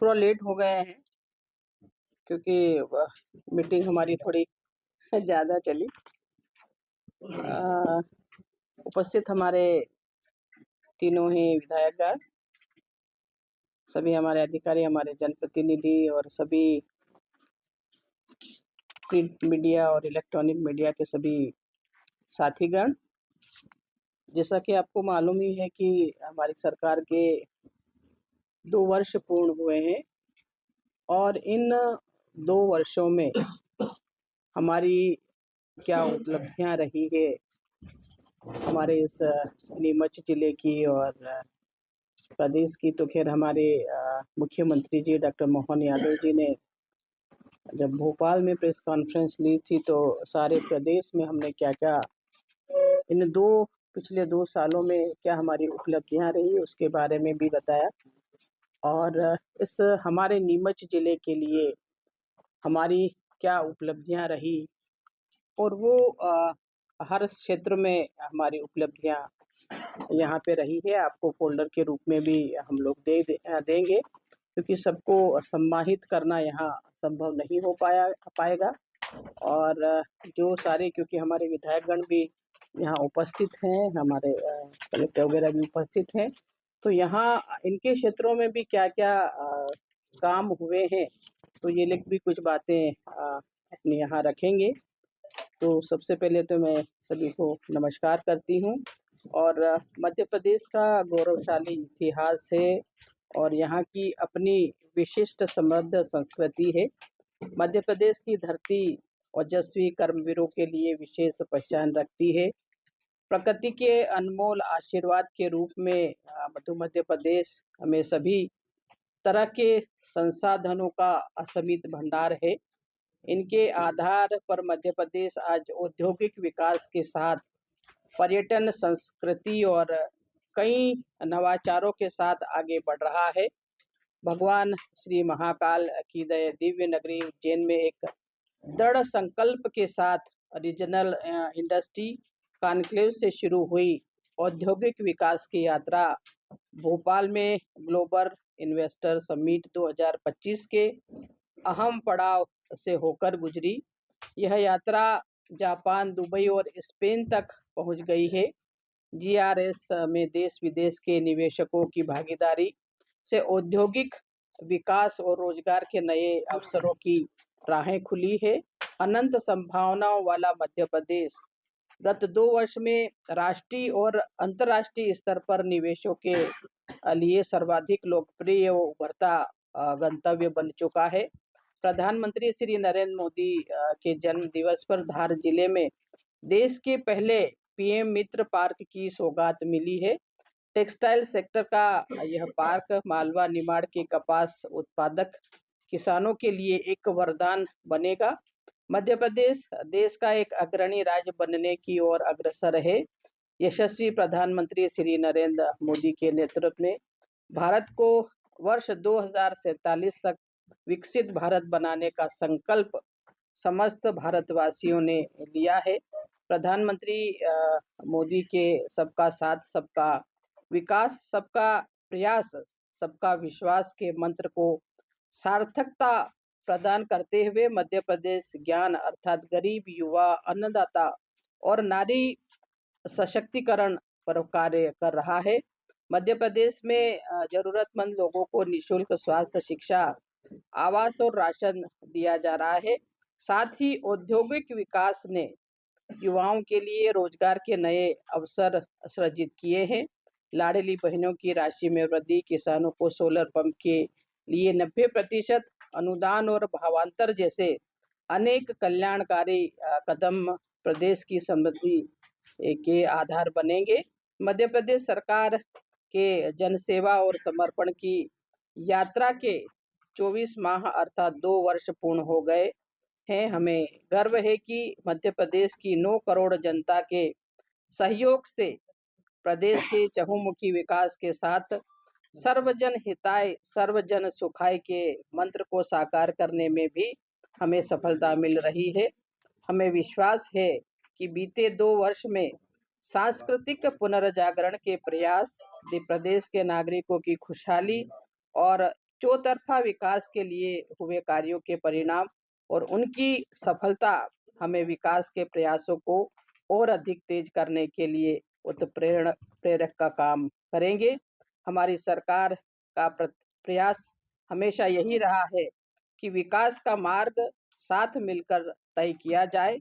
थोड़ा लेट हो गए हैं क्योंकि मीटिंग हमारी थोड़ी ज़्यादा चली। उपस्थित हमारे तीनों ही विधायकगण, सभी हमारे अधिकारी, हमारे जनप्रतिनिधि और सभी प्रिंट मीडिया और इलेक्ट्रॉनिक मीडिया के सभी साथीगण, जैसा कि आपको मालूम ही है कि हमारी सरकार के 2 वर्ष पूर्ण हुए हैं और इन 2 वर्षों में हमारी क्या उपलब्धियां रही है हमारे इस नीमच जिले की और प्रदेश की। तो खैर हमारे मुख्यमंत्री जी डॉक्टर मोहन यादव जी ने जब भोपाल में प्रेस कॉन्फ्रेंस ली थी तो सारे प्रदेश में हमने क्या क्या इन पिछले 2 सालों में क्या हमारी उपलब्धियां रही उसके बारे में भी बताया। और इस हमारे नीमच जिले के लिए हमारी क्या उपलब्धियां रही और वो हर क्षेत्र में हमारी उपलब्धियां यहाँ पे रही है। आपको फोल्डर के रूप में भी हम लोग देंगे क्योंकि सबको सम्मानित करना यहाँ संभव नहीं हो पाएगा। और जो सारे, क्योंकि हमारे विधायकगण भी यहाँ उपस्थित हैं, हमारे कलेक्टर वगैरह भी उपस्थित हैं, तो यहाँ इनके क्षेत्रों में भी क्या क्या काम हुए हैं तो ये लोग भी कुछ बातें अपने यहाँ रखेंगे। तो सबसे पहले तो मैं सभी को नमस्कार करती हूँ। और मध्य प्रदेश का गौरवशाली इतिहास है और यहाँ की अपनी विशिष्ट समृद्ध संस्कृति है। मध्य प्रदेश की धरती ओजस्वी कर्मवीरों के लिए विशेष पहचान रखती है। प्रकृति के अनमोल आशीर्वाद के रूप में मध्य प्रदेश हमें सभी तरह के संसाधनों का असीमित भंडार है। इनके आधार पर मध्य प्रदेश आज औद्योगिक विकास के साथ पर्यटन, संस्कृति और कई नवाचारों के साथ आगे बढ़ रहा है। भगवान श्री महाकाल की दिव्य नगरी उज्जैन में एक दृढ़ संकल्प के साथ रीजनल इंडस्ट्री कॉन्क्लेव से शुरू हुई औद्योगिक विकास की यात्रा भोपाल में ग्लोबल इन्वेस्टर समिट 2025 के अहम पड़ाव से होकर गुजरी। यह यात्रा जापान, दुबई और स्पेन तक पहुंच गई है। जीआरएस में देश विदेश के निवेशकों की भागीदारी से औद्योगिक विकास और रोजगार के नए अवसरों की राहें खुली है। अनंत संभावनाओं वाला मध्य प्रदेश गत 2 वर्ष में राष्ट्रीय और अंतर्राष्ट्रीय स्तर पर निवेशों के लिए सर्वाधिक लोकप्रिय व उभरता गंतव्य बन चुका है। प्रधानमंत्री श्री नरेंद्र मोदी के जन्म दिवस पर धार जिले में देश के पहले पीएम मित्र पार्क की सौगात मिली है। टेक्सटाइल सेक्टर का यह पार्क मालवा निमाड़ के कपास उत्पादक किसानों के लिए एक वरदान बनेगा। मध्य प्रदेश देश का एक अग्रणी राज्य बनने की ओर अग्रसर है। यशस्वी प्रधानमंत्री श्री नरेंद्र मोदी के नेतृत्व में भारत को वर्ष 2047 तक विकसित भारत बनाने का संकल्प समस्त भारतवासियों ने लिया है। प्रधानमंत्री मोदी के सबका साथ, सबका विकास, सबका प्रयास, सबका विश्वास के मंत्र को सार्थकता प्रदान करते हुए मध्य प्रदेश ज्ञान अर्थात गरीब, युवा, अन्नदाता और नारी सशक्तिकरण पर कार्य कर रहा है। मध्य प्रदेश में जरूरतमंद लोगों को निःशुल्क स्वास्थ्य, शिक्षा, आवास और राशन दिया जा रहा है। साथ ही औद्योगिक विकास ने युवाओं के लिए रोजगार के नए अवसर सृजित किए हैं। लाडली बहनों की राशि में वृद्धि, किसानों को सोलर पंप के लिए 90% अनुदान और भावांतर जैसे अनेक कल्याणकारी कदम प्रदेश की समृद्धि के आधार बनेंगे। मध्य प्रदेश सरकार के जनसेवा और समर्पण की यात्रा के 24 माह अर्थात 2 वर्ष पूर्ण हो गए हैं। हमें गर्व है कि मध्य प्रदेश की 9 करोड़ जनता के सहयोग से प्रदेश के चहुमुखी विकास के साथ सर्वजन हिताय सर्वजन सुखाय के मंत्र को साकार करने में भी हमें सफलता मिल रही है। हमें विश्वास है कि बीते 2 वर्ष में सांस्कृतिक पुनर्जागरण के प्रयास प्रदेश के नागरिकों की खुशहाली और चौतरफा विकास के लिए हुए कार्यों के परिणाम और उनकी सफलता हमें विकास के प्रयासों को और अधिक तेज करने के लिए उत्प्रेरण प्रेरक का काम करेंगे। हमारी सरकार का प्रयास हमेशा यही रहा है कि विकास का मार्ग साथ मिलकर तय किया जाए।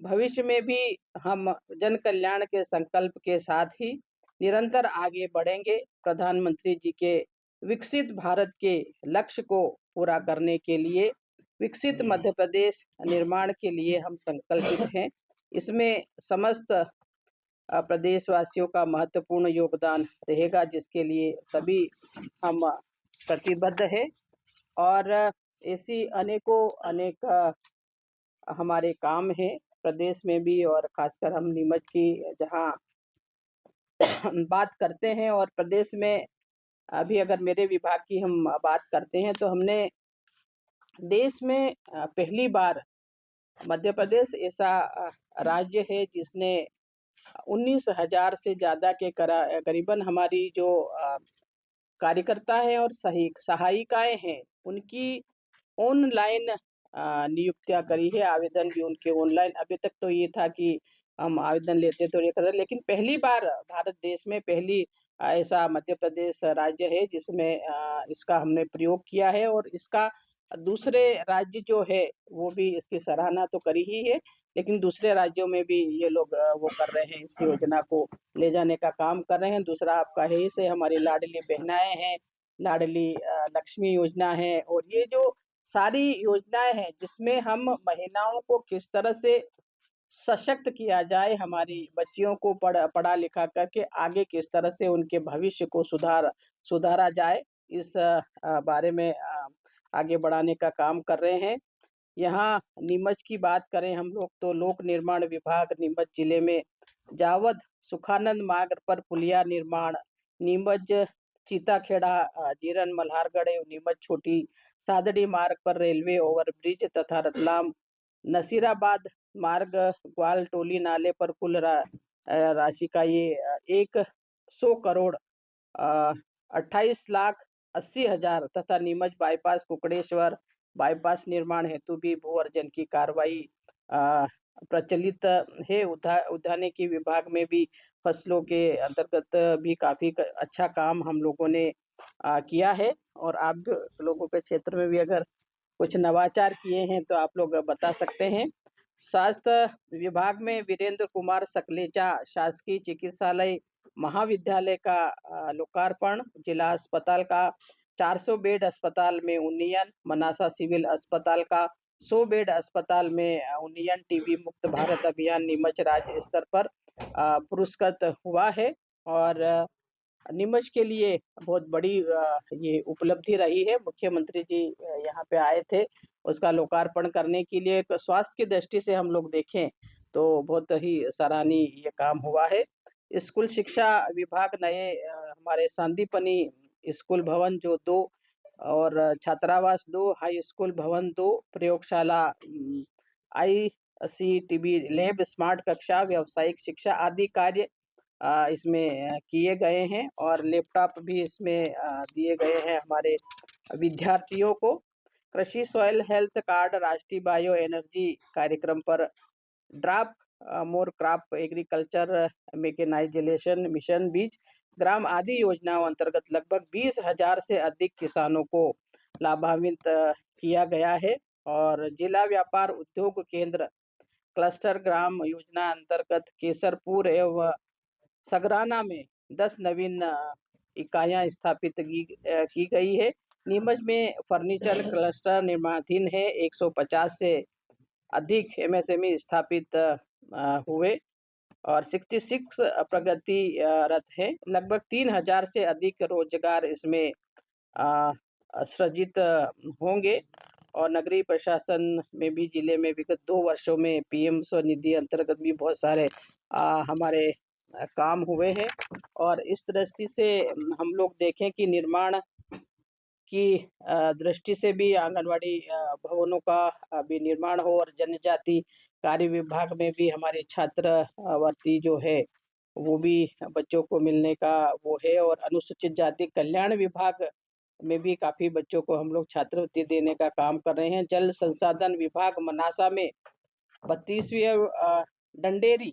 भविष्य में भी हम जन कल्याण के संकल्प के साथ ही निरंतर आगे बढ़ेंगे। प्रधानमंत्री जी के विकसित भारत के लक्ष्य को पूरा करने के लिए, विकसित मध्य प्रदेश निर्माण के लिए हम संकल्पित हैं। इसमें समस्त प्रदेशवासियों का महत्वपूर्ण योगदान रहेगा, जिसके लिए सभी हम प्रतिबद्ध हैं। और ऐसी अनेकों अनेक हमारे काम हैं प्रदेश में भी, और खासकर हम नीमच की जहाँ बात करते हैं, और प्रदेश में अभी अगर मेरे विभाग की हम बात करते हैं तो हमने देश में पहली बार मध्य प्रदेश ऐसा राज्य है जिसने 19,000 से ज़्यादा के करीबन हमारी जो कार्यकर्ता हैं और सहायिकाएं हैं, उनकी ऑनलाइन नियुक्तियां करी है। आवेदन भी उनके ऑनलाइन। अभी तक तो ये था कि हम आवेदन लेते तो लेकिन पहली बार भारत देश में पहली ऐसा मध्य प्रदेश राज्य है जिसमें इसका हमने प्रयोग किया है। और इसका दूसरे राज्य जो है वो भी इसकी सराहना तो करी ही है, लेकिन दूसरे राज्यों में भी ये लोग वो कर रहे हैं, इस योजना को ले जाने का काम कर रहे हैं। दूसरा आपका है इसे हमारी लाडली बहनाएं हैं, लाडली लक्ष्मी योजना है, और ये जो सारी योजनाएं हैं जिसमें हम महिलाओं को किस तरह से सशक्त किया जाए, हमारी बच्चियों को पढ़ा लिखा करके आगे किस तरह से उनके भविष्य को सुधारा जाए, इस बारे में आगे बढ़ाने का काम कर रहे हैं। यहाँ नीमच की बात करें हम लोग तो लोक निर्माण विभाग नीमच जिले में जावद सुखानंद मार्ग पर पुलिया निर्माण, नीमच चीताखेड़ा जीरन मल्हारगढ़ नीमच छोटी सादड़ी मार्ग पर रेलवे ओवरब्रिज तथा रतलाम नसीराबाद मार्ग ग्वाल टोली नाले पर कुल राशि का ये 100 करोड़ 28,80,000 तथा नीमच बाईपास कुकड़ेश्वर बाईपास निर्माण हेतु भी भू अर्जन की कार्रवाई प्रचलित है। उद्यानिकी की विभाग में भी फसलों के अंतर्गत भी काफी अच्छा काम हम लोगों ने किया है। और आप लोगों के क्षेत्र में भी अगर कुछ नवाचार किए हैं तो आप लोग बता सकते हैं। स्वास्थ्य विभाग में वीरेंद्र कुमार सकलेचा शासकीय चिकित्सालय महाविद्यालय का लोकार्पण, जिला अस्पताल का 400 बेड अस्पताल में उन्नयन, मनासा सिविल अस्पताल का 100 बेड अस्पताल में उन्नयन, टीबी मुक्त भारत अभियान नीमच राज्य स्तर पर पुरस्कृत हुआ है। और नीमच के लिए बहुत बड़ी ये उपलब्धि रही है। मुख्यमंत्री जी यहाँ पे आए थे उसका लोकार्पण करने के लिए। स्वास्थ्य की दृष्टि से हम लोग देखें तो बहुत ही सराहनीय ये काम हुआ है। स्कूल शिक्षा विभाग नए हमारे सांदीपनी स्कूल भवन जो 2 और छात्रावास 2, हाई स्कूल भवन 2, प्रयोगशाला ICTB लैब, स्मार्ट कक्षा, व्यावसायिक शिक्षा आदि कार्य इसमें किए गए हैं। और लैपटॉप भी इसमें दिए गए हैं हमारे विद्यार्थियों को। कृषि सॉइल हेल्थ कार्ड, राष्ट्रीय बायो एनर्जी कार्यक्रम पर draft more crop agriculture mechanisation mission बीज ग्राम आदि योजनाओं अंतर्गत लगभग 20,000 से अधिक किसानों को लाभान्वित किया गया है। और जिला व्यापार उद्योग केंद्र क्लस्टर ग्राम योजना अंतर्गत केसरपुर एवं सगराना में 10 नवीन इकाइयां स्थापित की गई है। नीमच में फर्नीचर क्लस्टर निर्माणाधीन है। 150 से अधिक MSME स्थापित हुए और 66 प्रगति रत है। लगभग 3,000 से अधिक रोजगार इसमें सृजित होंगे। और नगरीय प्रशासन में भी जिले में विगत 2 वर्षों में PM स्वनिधि अंतर्गत भी बहुत सारे हमारे काम हुए हैं। और इस दृष्टि से हम लोग देखें कि निर्माण की दृष्टि से भी आंगनवाड़ी भवनों का भी निर्माण हो, और जनजाति कार्य विभाग में भी हमारे छात्रवृत्ति जो है वो भी बच्चों को मिलने का वो है। और अनुसूचित जाति कल्याण विभाग में भी काफ़ी बच्चों को हम लोग छात्रवृत्ति देने का काम कर रहे हैं। जल संसाधन विभाग मनासा में 32वीं डंडेरी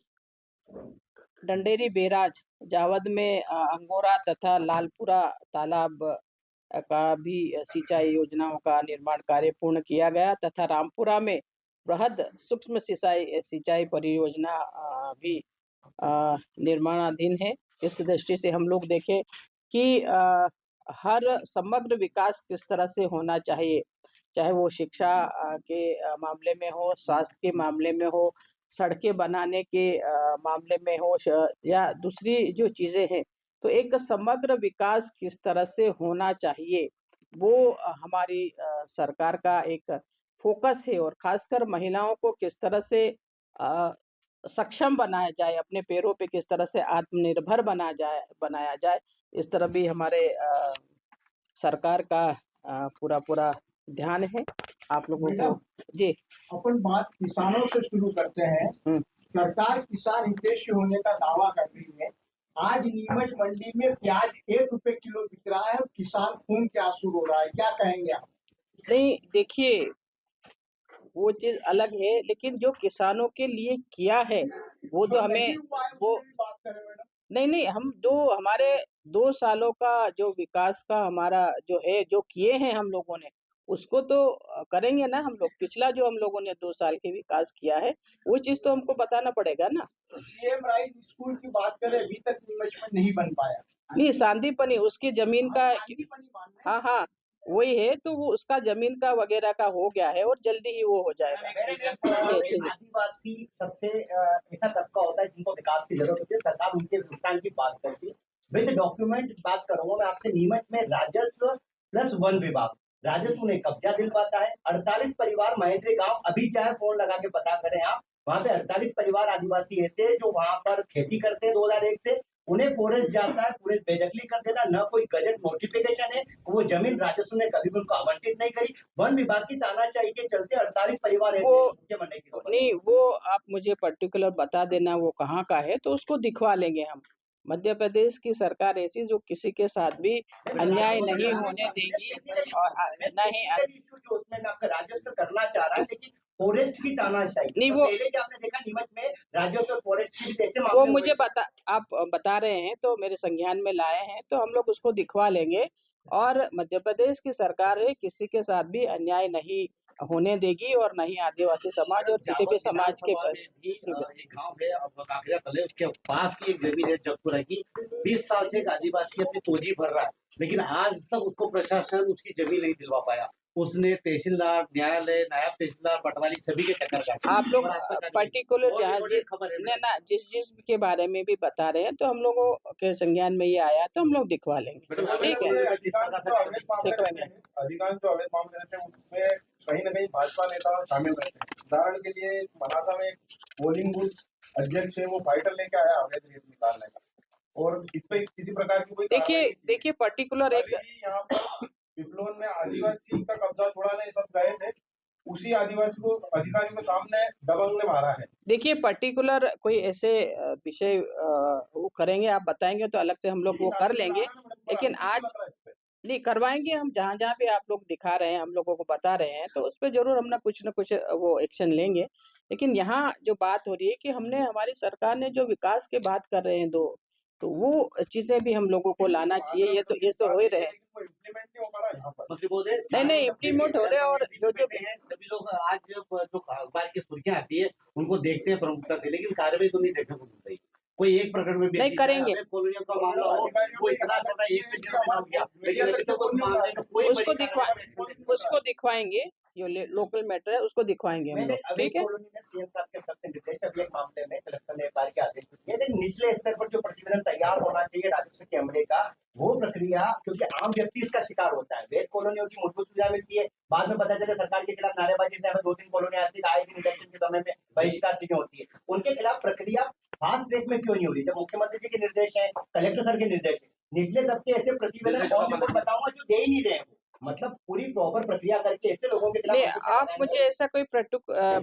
डंडेरी बैराज, जावद में अंगोरा तथा लालपुरा तालाब का भी सिंचाई योजनाओं का निर्माण कार्य पूर्ण किया गया तथा रामपुरा में बृहद सूक्ष्म सिंचाई परियोजना भी निर्माणाधीन है। इस दृष्टि से हम लोग देखें कि हर समग्र विकास किस तरह से होना चाहिए, चाहे वो शिक्षा के मामले में हो, स्वास्थ्य के मामले में हो, सड़कें बनाने के मामले में हो, या दूसरी जो चीज़ें हैं, तो एक समग्र विकास किस तरह से होना चाहिए, वो हमारी सरकार का एक फोकस है। और खासकर महिलाओं को किस तरह से सक्षम बनाया जाए, अपने पैरों पे किस तरह से आत्मनिर्भर बनाया जाए, इस तरह भी हमारे सरकार का पूरा ध्यान है। आप लोगों को जी अपन बात किसानों से शुरू करते हैं। सरकार किसान हितैषी होने का दावा कर रही है। आज नीमच मंडी में प्याज 1 रुपए किलो बिक रहा है और किसान खून के आंसू रो रहा है, क्या कहेंगे आप? नहीं, देखिए वो चीज अलग है, लेकिन जो किसानों के लिए किया है वो तो हमें वो बात करें मैडम। नहीं, हम हमारे 2 सालों का जो विकास का हमारा जो है, जो किए हैं हम लोगों ने, उसको तो करेंगे ना हम लोग। पिछला जो हम लोगों ने 2 साल के विकास किया है, वो चीज तो हमको बताना पड़ेगा ना। सीएम राइज स्कूल की बात करें, अभी तक नीमच में नहीं बन पाया। नहीं, सांदीपनी उसकी जमीन का, हाँ, वही है, तो वो उसका जमीन का वगैरह का हो गया है और जल्दी ही वो हो जाएगा। आदिवासी सबसे ऐसा तबका होता है जिनको विकास की जरूरत होती है, सरकार उनके नुकसान की बात करती है। विद डॉक्यूमेंट बात करूंगा मैं आपसे। नीमच में राजस्व प्लस वन विभाग, राजस्व ने कब्जा दिलवाता है। 48 परिवार महेंद्री गांव, अभी चाहे फोन लगा के पता करें आप, वहां पे 48 परिवार आदिवासी ऐसे जो वहां पर खेती करते हैं 2001 से। उन्हें फॉरेस्ट जाता है, फॉरेस्ट बेदखली कर देता, न कोई गजट नोटिफिकेशन है, वो जमीन राजस्व ने कभी उनको आवंटित नहीं करी। वन विभाग की तानाशाही के चलते 48 परिवार नहीं, वो आप मुझे पर्टिकुलर बता देना वो कहाँ का है, तो उसको दिखवा लेंगे हम। मध्य प्रदेश की सरकार ऐसी जो किसी के साथ भी अन्याय नहीं होने देगी और नहीं आपका राजस्व करना चाह रहा है, लेकिन फॉरेस्ट की तानाशाही नहीं, वो पहले आपने देखा नीमच में राजस्व फॉरेस्ट की कैसे वो मुझे आप बता रहे हैं तो मेरे संज्ञान में लाए हैं, तो हम लोग उसको दिखवा लेंगे। और मध्य प्रदेश की सरकार है किसी के साथ भी अन्याय नहीं होने देगी और नहीं आदिवासी समाज और किसी भी समाज के गांव है काकरिया तले, उसके पास की एक जमीन है जगपुरा की। 20 साल से एक आदिवासी अपनी तोजी भर रहा है, लेकिन आज तक उसको प्रशासन उसकी जमीन नहीं दिलवा पाया। उसने तहसीलदार, न्यायालय, नायब तहसीलदार, पटवारी सभी के चक्कर काटे। आप लोग पर्टिकुलर जहाँ जिस के बारे में भी बता रहे हैं, तो हम लोगों के संज्ञान में ये आया तो हम लोग दिखवा लेंगे। ठीक है, अधिकांश जो अवैध मामले रहते हैं उसमें कहीं न कहीं भाजपा नेता शामिल रहते हैं। उदाहरण के लिए मनासा में पोलिंग बूथ अध्यक्ष है, वो फाइटर लेके आया अवैध रेत निकालने का, और इस पे किसी प्रकार की कोई देखिए पर्टिकुलर एक यहाँ पर पिपलोन में आदिवासी का कब्जा छुड़ाने सब गए थे, उसी आदिवासी को अधिकारियों के सामने दबंग ने मारा है। देखिए पर्टिकुलर कोई ऐसे विषय वो करेंगे, आप बताएंगे तो अलग से हम लोग वो कर लेंगे, लेकिन आज नहीं करवाएंगे हम। जहाँ जहाँ भी आप लोग दिखा रहे हैं, हम लोगों को बता रहे हैं, तो उस पर जरूर हम ना कुछ वो एक्शन लेंगे। लेकिन यहाँ जो बात हो रही है कि हमने, हमारी सरकार ने जो विकास के बात कर रहे हैं तो वो चीजें भी हम लोगों को लाना चाहिए। ये तो हो ही रहे हैं, नहीं इम्प्लीमेंट हो रहे हैं। और जो सभी लोग आज जो अखबार की सुर्खियां आती है उनको देखते हैं प्रमुखता से, लेकिन कार्रवाई तो नहीं देखने को मिल रही। कोई एक प्रकरण में नहीं करेंगे, कॉलोनियों का मामला हो, वो इतना छोटा एक से डेढ़ हो गया, लेकिन अभी तक उस मामले में कोई उसको दिखवाएंगे। जो लोकल मैटर है उसको दिखवाएंगे हम लोग। ठीक है, सीएम साहब के सबसे निर्देश अभी एक मामले में कलेक्टर ने एफआईआर के आदेश दिए, लेकिन निचले स्तर पर जो प्रतिवेदन तैयार होना चाहिए राजस्व के अमले का, वो प्रक्रिया, क्योंकि आम व्यक्ति इसका शिकार होता है। वेद कॉलोनियों की मूलभूत सुविधा मिलती है, बाद में पता चले सरकार के खिलाफ नारेबाजी, 2-3 कॉलोनी आती है, आए दिन इलेक्शन के समय में बहिष्कार चीजें होती है, उनके खिलाफ प्रक्रिया फास्ट ट्रैक में क्यों नहीं हो रही? जब मुख्यमंत्री जी के निर्देश है, कलेक्टर सर के निर्देश है, निचले तबके ऐसे प्रतिवेदन बताऊंगा जो दे ही नहीं रहे हैं। मतलब पूरी प्रॉपर प्रक्रिया करके ऐसे लोगों के खिलाफ नहीं, आपको आप क्या मुझे ऐसा कोई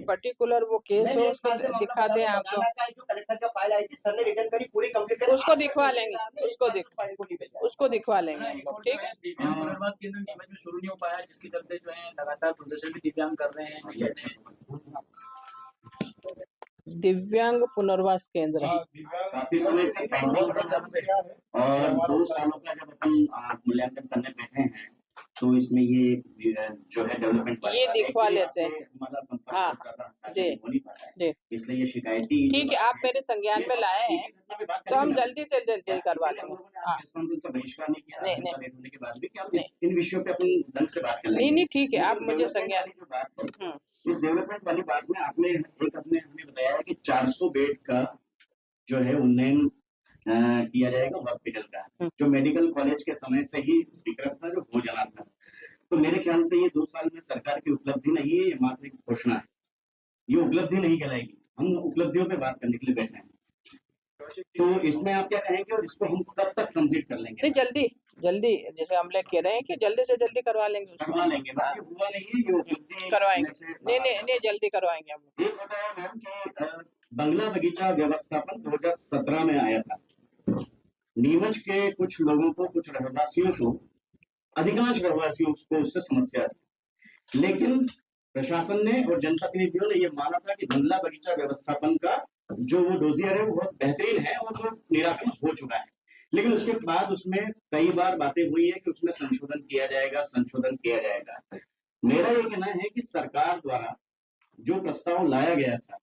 पर्टिकुलर वो केस नहीं, हो नहीं, उसको एक साल से दिखा मामला दें आप तो। बनाना का है, जो कलेक्टर का फाइल आई थी, सर ने रिटर्न करी, पूरी कंप्लीट करी, उसको आज तक दिखवा तहसीलदार लेंगे, ने एक उसको साल तक फाइल को नहीं भेजा। उसको दिखवा लेंगे हम लोग, ठीक है। दिव्यांग पुनर्वास केंद्र नीमच में शुरू नहीं हो पाया, जिसके चलते जो है लगातार प्रदर्शन भी दिव्यांग कर रहे हैं। दिव्यांग पुनर्वास केंद्र काफी समय से पेंडिंग है और 2 सालों का जब अपन मूल्यांकन करने बैठे हैं तो इसमें ये जो है डेवलपमेंट ये दिखवा लेते हैं। हाँ, जी, जी। इसलिए ये शिकायती ठीक है, आप मेरे संज्ञान में लाए हैं तो हम जल्दी से जल्दी करवा देंगे। हाँ, का बहिष्कार नहीं किया नहीं, नहीं, नहीं। नहीं होने के बाद भी क्या हम इन विषयों पे अपन ढंग से बात कर लेंगे। नहीं, ठीक है, आप मुझे संज्ञान। जो बात है इस डेवलपमेंट वाली बात में आपने हमें बताया है कि 400 बेड का जो है उन्नयन किया जाएगा हॉस्पिटल का, जो मेडिकल कॉलेज के समय से ही स्वीकृत था, जो हो जाना था। तो मेरे ख्याल से ये 2 साल में सरकार की उपलब्धि नहीं है, ये मात्र एक घोषणा है, ये उपलब्धि नहीं कहलाएगी। हम उपलब्धियों पे बात करने के लिए बैठे हैं, तो इसमें आप क्या कहेंगे और इसको हम कब तक कंप्लीट कर लेंगे? नहीं, जल्दी जैसे हम लोग कह रहे हैं कि जल्दी से जल्दी करवा लेंगे उसको। करवा लेंगे ना, ये हुआ नहीं है, ये उपलब्धि करवाएंगे। नहीं, जल्दी करवाएंगे हम लोग। एक बताया मैम कि बंगला बगीचा व्यवस्थापन 2017 में आया था। नीमच के कुछ लोगों को, कुछ रहवासियों को, अधिकांश रहवासियों को उससे समस्या थी, लेकिन प्रशासन ने और जनप्रतिनिधियों ने ये माना था कि बंगला बगीचा व्यवस्थापन का जो वो डोजियर है वो बहुत बेहतरीन है और वो निराकरण हो चुका है। लेकिन उसके बाद उसमें कई बार बातें हुई है कि उसमें संशोधन किया जाएगा। मेरा ये कहना है कि सरकार द्वारा जो प्रस्ताव लाया गया था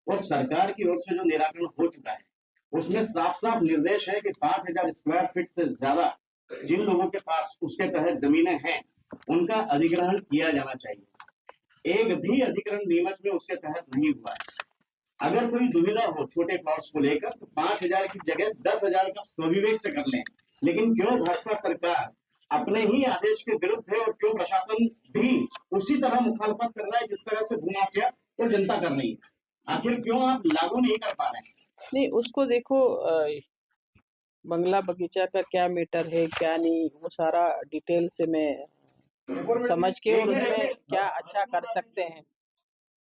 और सरकार की ओर से जो निराकरण हो चुका है उसमें साफ निर्देश है कि 5000 स्क्वायर फीट से ज्यादा जिन लोगों के पास उसके तहत जमीनें हैं उनका अधिग्रहण किया जाना चाहिए। एक भी अधिग्रहण नीमच में उसके तहत नहीं हुआ है। अगर कोई दुविधा हो छोटे प्लॉट्स को लेकर तो 5000 की जगह 10,000 का स्वविवेक से कर लें, लेकिन क्यों भाजपा सरकार अपने ही आदेश के विरुद्ध है और क्यों प्रशासन भी उसी तरह मुखालफत कर रहा है जिस तरह से भूमाफिया और जनता कर रही है? आखिर क्यों आप लागू नहीं कर पा रहे हैं? नहीं, उसको देखो, बंगला बगीचा का क्या मीटर है क्या नहीं, वो सारा डिटेल से मैं समझ के और उसमें क्या अच्छा कर सकते हैं,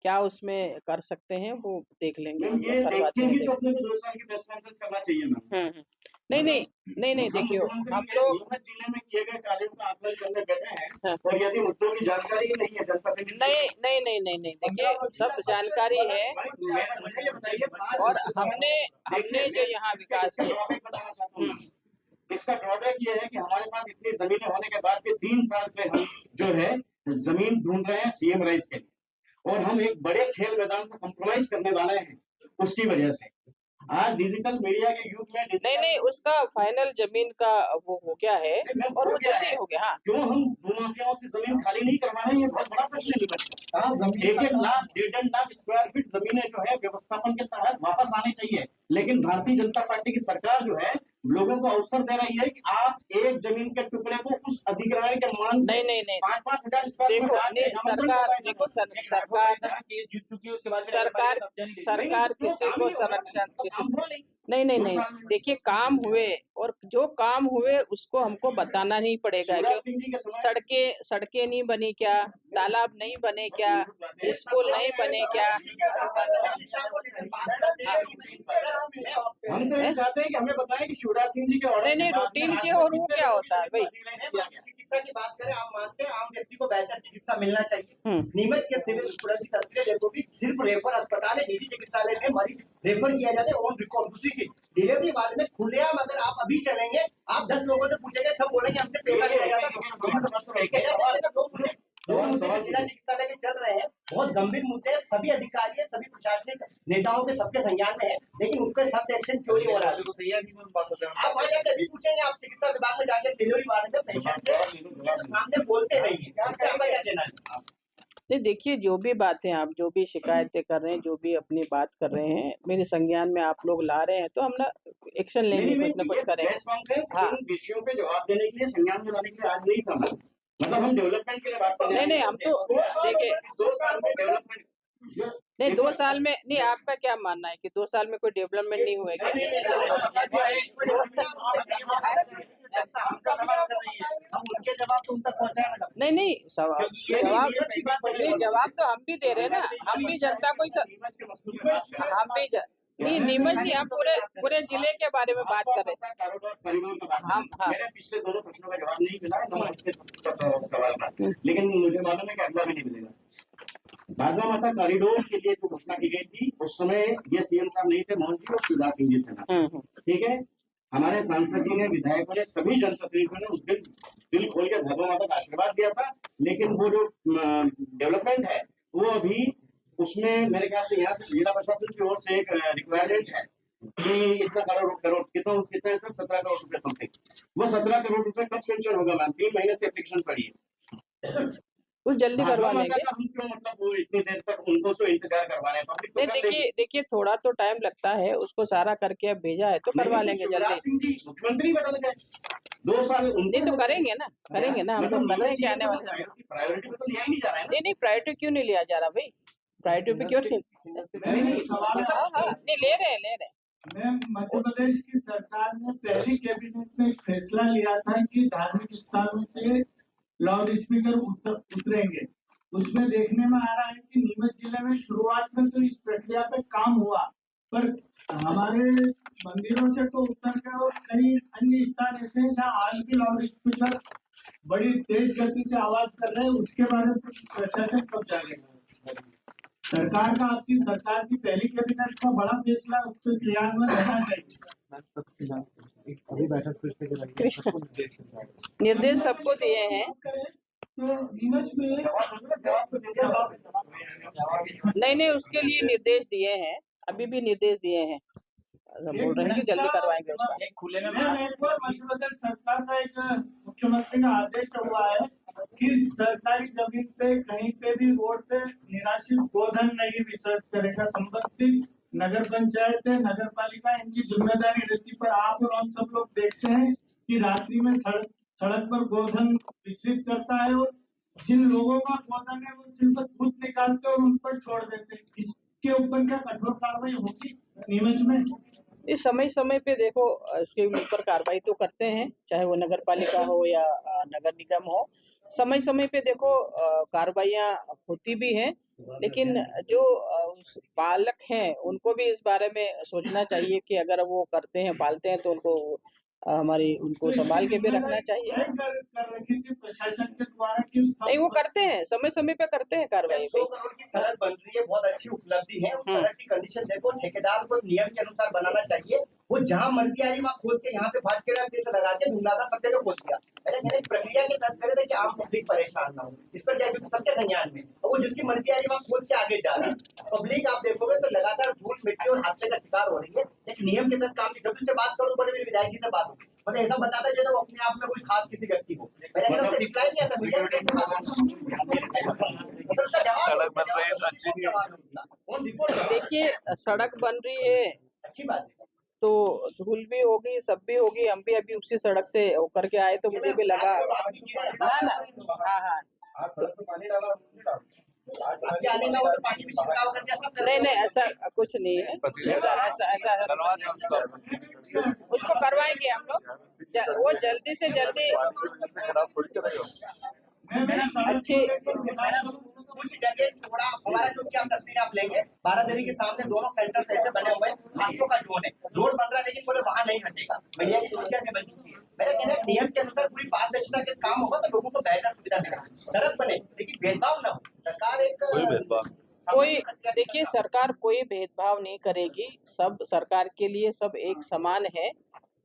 क्या उसमें कर सकते हैं वो देख लेंगे, हम ये लोग करवाते देखते हैं। ही तो अपने को 2 साल की प्रेस कॉन्फ्रेंस करना चाहिए मैम। नहीं, देखियो हम लोग नीमच जिले में किए गए कार्यों का आकलन करने बैठे हैं हाँ। और यदि मुद्दों की जानकारी ही नहीं है जनता के नहीं, देखिए सब जानकारी है मुझे ये बताइए और हमने जो यहाँ विकास किया। इसका ड्रॉबैक ये है कि हमारे पास इतनी जमीनें होने के बाद भी 3 साल से हम जो है जमीन ढूंढ रहे हैं सीएम राइस के लिए और हम एक बड़े खेल मैदान को कॉम्प्रोमाइज करने वाले हैं उसकी वजह से। आज डिजिटल मीडिया के युग में नहीं, उसका फाइनल जमीन का वो हो गया है और वो जल्दी हो गया। हाँ, क्यों हम भूमाफियाओं से जमीन खाली नहीं करवा रहे हैं, ये बहुत बड़ा प्रश्न है। 1-1 लाख 1.5 लाख स्क्वायर फीट जमीनें जो है व्यवस्थापन के तहत वापस आनी चाहिए, लेकिन भारतीय जनता पार्टी की सरकार जो है लोगों को अवसर दे रही है कि आप एक जमीन के टुकड़े को उस अधिग्रहण के मान से नहीं 5,000 स्क्वायर देखो, फीट नहीं, सरकार किसी को संरक्षण नहीं, देखिए काम हुए और जो काम हुए उसको हमको बताना नहीं पड़ेगा। सड़कें नहीं बनी क्या, तालाब नहीं बने क्या, स्कूल नहीं बने क्या? हम तो ये चाहते हैं कि हमें बताएं कि शिवराज सिंह जी के ऑर्डर नहीं, रूटीन के और वो क्या होता है भाई? चिकित्सा की बात करें, आप मानते हैं आम व्यक्ति को बेहतर चिकित्सा मिलना चाहिए। नीमच के सिविल अस्पताल की तस्वीरें देखो कि सिर्फ रेफर अस्पताल है, निजी चिकित्सालय में मरीज रेफर किया जाता है ऑन रिकॉर्ड उसी की डिलीवरी बाद में खुलेआम अगर आप अभी चलेंगे, आप 10 लोगों से पूछेंगे, सब बोलेंगे हमसे पैसा लिया जाता है। जिला चिकित्सालय में चल रहे हैं, बहुत गंभीर मुद्दे, सभी अधिकारी, सभी प्रशासनिक नेताओं के सबके संज्ञान में है, लेकिन उस पर सख्त एक्शन क्यों नहीं हो रहा है? आप वहाँ जाकर भी पूछेंगे, आप चिकित्सा विभाग में जाकर डिलीवरी वाले में पेशेंट से सामने बोलते नहीं है, क्या कहना है? नहीं, देखिए जो भी बातें आप जो भी शिकायतें कर रहे हैं, जो भी अपनी बात कर रहे हैं, मेरे संज्ञान में आप लोग ला रहे हैं तो हम ना एक्शन लेंगे, कुछ ना कुछ करेंगे। हाँ, विषयों पे जवाब देने के लिए, संज्ञान में लाने के लिए आज नहीं था, मतलब हम डेवलपमेंट के लिए बात कर रहे हैं। नहीं, हम तो देखिए 2 साल में डेवलपमेंट नहीं, 2 साल में नहीं, आपका क्या मानना है कि 2 साल में कोई डेवलपमेंट नहीं हुएगा? जनता हमसे सवाल कर रही है, हम उनके जवाब तो उन तक पहुंचाए मैडम। नहीं जवाब क्योंकि ये जवाब ये अच्छी बात नहीं, जवाब तो हम भी दे रहे हैं ना, हम भी जनता को नीमच के मसले पे बात कर रहे हैं। हम भी नहीं, नीमच नहीं, हम पूरे जिले के बारे में बात कर रहे हैं। कॉरिडोर का बात हम हाँ मेरे पिछले दोनों प्रश्नों का जवाब नहीं मिला है, सवाल का, लेकिन मुझे मालूम है कि अगला भी नहीं मिलेगा। भागवा माता कॉरिडोर के लिए जो घोषणा की गई थी उस समय ये सीएम साहब नहीं थे, मोहन जी और शिवराज सिंह जी थे। ठीक है, हमारे सांसद जी ने, विधायकों ने, सभी जनप्रतिनिधियों ने उस दिन दिल खोल के भागवा माता का आशीर्वाद दिया था। लेकिन वो जो डेवलपमेंट है वो अभी उसमें मेरे ख्याल से यहाँ से जिला प्रशासन की ओर से एक रिक्वायरमेंट है कि इतना करोड़ कितना है सर, 17 करोड़ रुपए समथिंग। वो 17 करोड़ रुपए कब सेंक्शन होगा मैम? 3 महीने से एप्लीकेशन पड़ी है। कुछ जल्दी करवा भागवा लेंगे। माता का हम क्यों मतलब वो इतनी देर तक उनको तो इंतजार करवा रहे हैं? पब्लिक तो नहीं, कर लेगी। देखिए थोड़ा तो टाइम लगता है, उसको सारा करके अब भेजा है तो करवा लेंगे शिवराज जल्दी। सिंह जी मुख्यमंत्री बदल गए 2 साल, नहीं तो करेंगे ना, हम तो कर रहे हैं कि आने वाले समय। प्रायोरिटी में तो लिया ही नहीं जा रहा है ना। नहीं, प्रायोरिटी क्यों नहीं लिया जा रहा भाई? प्रायोरिटी पे क्यों नहीं? सवाल है। हाँ, नहीं ले रहे हैं। मैम, मध्य प्रदेश की सरकार ने पहली कैबिनेट में एक फैसला लिया था कि धार्मिक स्थानों से लाउड स्पीकर उतरेंगे। उसमें देखने में आ रहा है कि नीमच जिले में शुरुआत में तो इस प्रक्रिया पे काम हुआ, पर हमारे मंदिरों से तो उतर के और कई अन्य स्थान ऐसे हैं जहाँ आज भी लाउड स्पीकर बड़ी तेज गति से आवाज कर रहे हैं। उसके बारे में प्रशासन कब जागेगा? सरकार का, आपकी सरकार की पहली कैबिनेट का बड़ा फैसला उस पर क्रियान्वयन होना चाहिए। निर्देश सबको दिए हैं। तो नीमच में नहीं, उसके लिए निर्देश दिए हैं, अभी भी निर्देश दिए हैं। बोल रहे हैं कि जल्दी करवाएंगे उसका। एक खुले में मैम, एक बार मध्य प्रदेश सरकार का एक मुख्यमंत्री का आदेश हुआ है कि सरकारी जमीन पे कहीं पे भी रोड पे निराश्रित गोधन नहीं विसर्जित करेगा। संबंधित नगर पंचायत है, नगर पालिका, इनकी जिम्मेदारी रहती, पर आप और हम सब लोग देखते हैं कि रात्रि में सड़क पर गोधन विसर्जित करता है और जिन लोगों का गोधन है वो सिर्फ खुद निकालते और उन पर छोड़ देते हैं। इसके ऊपर क्या कठोर कार्रवाई होगी नीमच में? इस समय पे देखो उसके ऊपर कार्रवाई तो करते हैं, चाहे वो नगर पालिका हो या नगर निगम हो। समय पे देखो कार्रवाइयाँ होती भी हैं, लेकिन जो पालक हैं उनको भी इस बारे में सोचना चाहिए कि अगर वो करते हैं, पालते हैं तो उनको उनको संभाल के भी रखना चाहिए। कर रखी थी प्रशासन के द्वारा कि नहीं, वो करते हैं, समय पे करते हैं कार्रवाई। 100 करोड़ की सड़क बन रही है, बहुत अच्छी उपलब्धि है। उस सड़क की कंडीशन देखो, ठेकेदार को नियम के अनुसार बनाना चाहिए। वो जहाँ मर्जी आ रही वहाँ खोद के यहाँ पे भाट के जैसे लगा के धुंधला सब जगह खोद दिया। मैंने प्रक्रिया के तहत करे थे कि आम पब्लिक परेशान ना हो, इस पर क्या सबके संज्ञान में, और वो जिसकी मर्जी आ रही वहाँ खोद के आगे जा रहा है। पब्लिक आप देखोगे तो लगातार धूल मिट्टी और हादसे का शिकार हो रही है। एक नियम के तहत काम की, जब उससे बात करो बड़े मेरी विधायक जी से बात होगी, मतलब ऐसा बताता है जैसे वो अपने आप में कोई खास किसी व्यक्ति को। मैंने रिप्लाई किया था मीडिया सड़क बन रही है तो अच्छी नहीं है। देखिए सड़क बन रही है, अच्छी बात है, तो धूल भी होगी, सब भी होगी। हम भी अभी उसी सड़क से होकर के आए तो मुझे भी लगा ना। हाँ, नहीं ऐसा कुछ नहीं है, ऐसा उसको करवाएंगे हम लोग, वो जल्दी से जल्दी अच्छी। कुछ जगह थोड़ा हमारा जो क्या तस्वीर आप लेंगे, 12 के सामने दोनों सेंटर ऐसे बने हुए हैं, हाथों का जोन है, रोड बन रहा है लेकिन बोले वहाँ नहीं हटेगा। मीडिया की समस्या भी बन चुकी है। मेरा कहना है नियम के अनुसार पूरी पारदर्शिता के काम होगा तो लोगों को बेहतर सुविधा मिलेगा, सड़क बने लेकिन भेदभाव न हो। सरकार कोई देखिए, सरकार कोई भेदभाव नहीं करेगी, सब सरकार के लिए सब एक समान है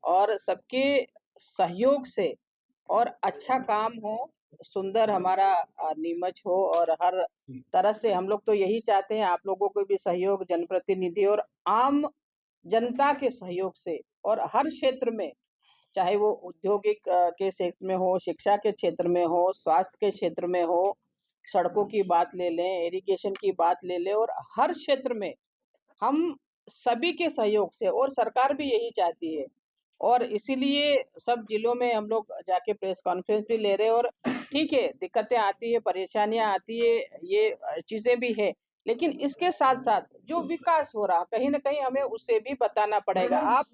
और सबके सहयोग से और अच्छा काम हो, सुंदर हमारा नीमच हो। और हर तरह से हम लोग तो यही चाहते हैं, आप लोगों को भी सहयोग, जनप्रतिनिधि और आम जनता के सहयोग से, और हर क्षेत्र में, चाहे वो औद्योगिक के क्षेत्र में हो, शिक्षा के क्षेत्र में हो, स्वास्थ्य के क्षेत्र में हो, सड़कों की बात ले लें, इरिगेशन की बात ले लें, और हर क्षेत्र में हम सभी के सहयोग से, और सरकार भी यही चाहती है। और इसीलिए सब जिलों में हम लोग जाके प्रेस कॉन्फ्रेंस भी ले रहे हैं। और ठीक है, दिक्कतें आती है, परेशानियां आती है, ये चीज़ें भी है, लेकिन इसके साथ साथ जो विकास हो रहा कहीं ना कहीं हमें उसे भी बताना पड़ेगा। आप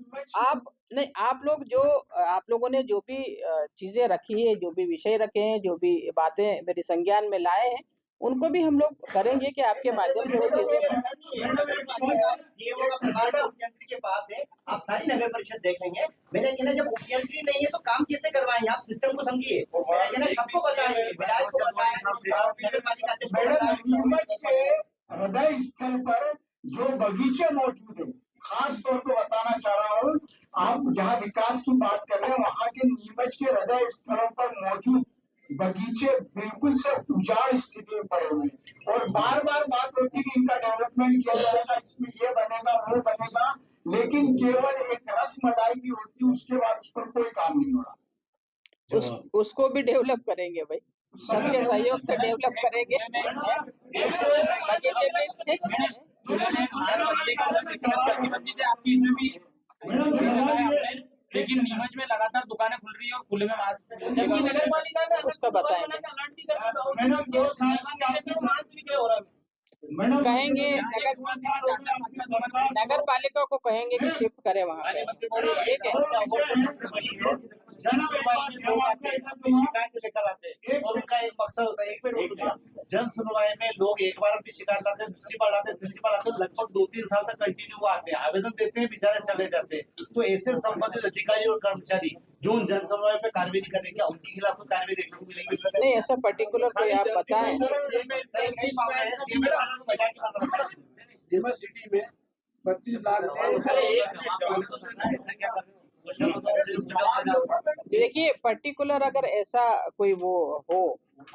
नहीं, आप लोगों ने जो भी चीजें रखी है, जो भी विषय रखे हैं, जो भी बातें मेरे संज्ञान में लाए हैं, उनको भी हम लोग करेंगे कि आपके माध्यम से वो चीजें। मुख्यमंत्री के पास है, आप सारी नगर परिषद देख लेंगे। मेरा कहना जब मुख्यमंत्री नहीं है तो काम कैसे करवाएंगे? आप सिस्टम को समझिए। मेरा कहना सबको बताएंगे, नीमच के हृदय स्थल पर जो बगीचे मौजूद है, खास तौर पर बताना चाह रहा हूँ, आप जहाँ विकास की बात कर रहे हैं वहाँ के नीमच के हृदय स्थलों पर मौजूद बगीचे बिल्कुल से उजाड़ स्थिति में पड़े हुए हैं और बार बार बात होती है कि इनका डेवलपमेंट किया जाएगा, इसमें ये बनेगा वो बनेगा, लेकिन केवल एक रस्म अदायगी होती है, उसके बाद उस पर कोई काम नहीं हो रहा। उसको भी डेवलप करेंगे भाई, सबके सहयोग से डेवलप करेंगे। लेकिन नीमच में लगातार दुकानें खुल रही है और खुले में नगर पालिका ने उसका बताएंगे, कहेंगे नगर पालिका को कहेंगे कि शिफ्ट करे वहाँ पे, ठीक है। जन सुनवाई में लोग आते हैं, अपनी शिकायत लेकर आते हैं और उनका एक मकसद होता है, एक मिनट, जन सुनवाई में लोग एक बार अपनी शिकायत लाते हैं, दूसरी बार आते हैं, तीसरी बार आते हैं, लगभग 2-3 साल तक कंटिन्यू आते हैं, आवेदन देते हैं, बेचारे चले जाते हैं। तो ऐसे संबंधित अधिकारी और कर्मचारी जो उन जन सुनवाई पे कार्रवाई नहीं करेंगे, उनके खिलाफ तो कार्रवाई देखने को मिलेगी नहीं, ऐसा पर्टिकुलर कोई आप बताएं। कई मामले हैं, सीएम वालों को बजा के बात रखा है। नीमच सिटी में 32 लाख देखिए, पर्टिकुलर अगर ऐसा कोई वो हो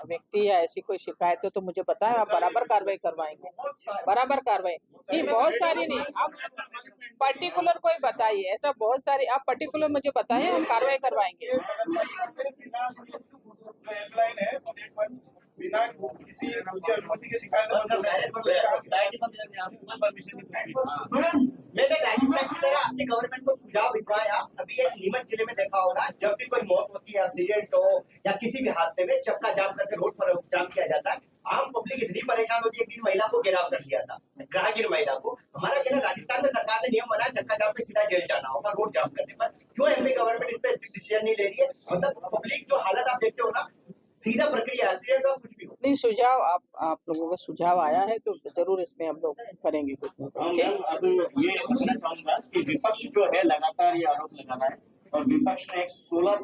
व्यक्ति या ऐसी कोई शिकायत हो तो मुझे बताएं, आप बराबर कार्रवाई करवाएंगे, बराबर कार्रवाई। नहीं, बहुत सारी नहीं, आप पर्टिकुलर कोई बताइए, ऐसा बहुत सारी आप पर्टिकुलर मुझे बताइए, हम कार्रवाई करवाएंगे। बिना किसी उसकी अनुमति के शिकायत अपने गवर्नमेंट को सुझाव भिजवाया। अभी एक नीमच जिले में देखा होगा, जब भी कोई मौत होती है, एक्सीडेंट हो या किसी भी हादसे में चक्का जाम करके रोड पर जाम किया जाता है। आम पब्लिक इतनी परेशान होती है। एक दिन महिला को घेराव कर लिया था, ग्राहकीन महिला को। हमारा कहना, राजस्थान में सरकार ने नियम बनाया चक्का जाम पे सीधा जेल जाना होगा रोड जाम करने पर। क्यों एमपी गवर्नमेंट इस पे डिसीजन नहीं ले रही है? मतलब पब्लिक जो हालत आप देखते हो ना, सीधा प्रक्रिया, एक्सीडेंट और कुछ भी हो। नहीं, सुझाव आप लोगों का सुझाव आया है तो जरूर इसमें हम लोग करेंगे कुछ। अब ये कहना चाहूंगा कि विपक्ष जो है लगातार ये आरोप लगा रहा है और विपक्ष ने 16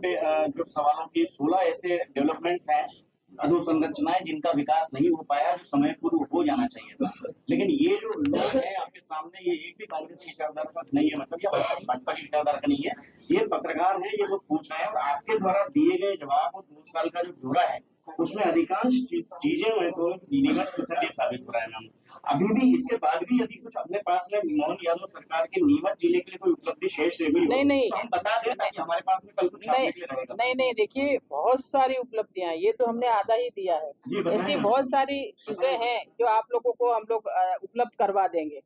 जो सवालों की 16 ऐसे डेवलपमेंट हैं, अधोसंरचनाएं जिनका विकास नहीं हो पाया, जो समय पूर्व हो जाना चाहिए था। लेकिन ये जो लोग हैं आपके सामने, ये एक भी कांग्रेस की विचारधारा का नहीं है, मतलब या भाजपा की विचारधारा का नहीं है। ये पत्रकार है, ये लोग पूछ रहे हैं और आपके द्वारा दिए गए जवाब और 2 साल का जो ब्यौरा है उसमें अधिकांश चीजें में तो नीमच से सटीक साबित हो रहा है। मैम, अभी भी इसके बाद भी यदि कुछ अपने पास में मोहन यादव सरकार के नीमच जिले के लिए कोई उपलब्धि शेष रही हो, नहीं, तो हम बता दें ताकि हमारे पास में कल कुछ छापने के लिए रहेगा। नहीं, देखिए, बहुत सारी उपलब्धियां, ये तो हमने आधा ही दिया है। ऐसी बहुत सारी चीजें हैं जो आप लोगों को हम लोग उपलब्ध करवा देंगे,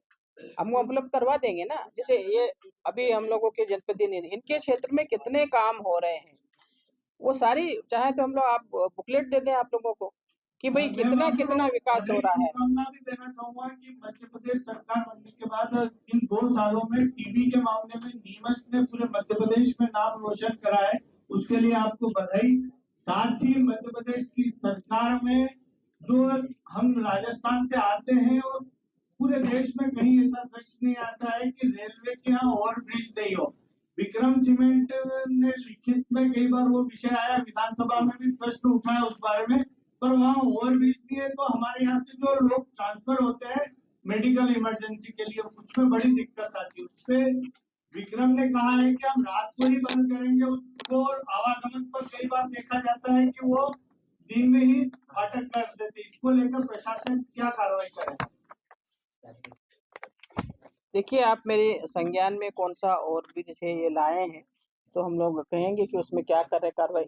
हम उपलब्ध करवा देंगे ना। जैसे ये अभी हम लोगों के जनप्रतिनिधि, इनके क्षेत्र में कितने काम हो रहे हैं, वो सारी चाहे तो हम लोग आप बुकलेट दे दें आप लोगों को कि भाई कितना विकास हो रहा है। मैं भी देना चाहूंगा कि मध्य प्रदेश सरकार बनने के बाद इन 2 सालों में टीबी के मामले में नीमच ने पूरे मध्य प्रदेश में नाम रोशन करा है, उसके लिए आपको बधाई। साथ ही मध्य प्रदेश की सरकार में जो हम राजस्थान से आते हैं और पूरे देश में कहीं ऐसा प्रश्न नहीं आता है कि रेलवे के यहाँ ओवर ब्रिज नहीं हो। विक्रम सीमेंट ने लिखित में कई बार वो विषय आया, विधानसभा में भी प्रश्न उठाया उस बारे में, पर वहाँ ओवर ब्रिज नहीं है। तो हमारे यहाँ से जो लोग ट्रांसफर होते हैं मेडिकल इमरजेंसी के लिए, उसमें बड़ी दिक्कत आती है। उसपे विक्रम ने कहा है कि हम रात को ही बंद करेंगे उसको। आवागमन पर कई बार देखा जाता है कि वो दिन में ही फाटक कर देते। इसको लेकर प्रशासन क्या कार्रवाई करेगा? देखिए, आप मेरे संज्ञान में कौन सा और भी जैसे ये लाए हैं तो हम लोग कहेंगे कि उसमें क्या कर रहे कार्रवाई।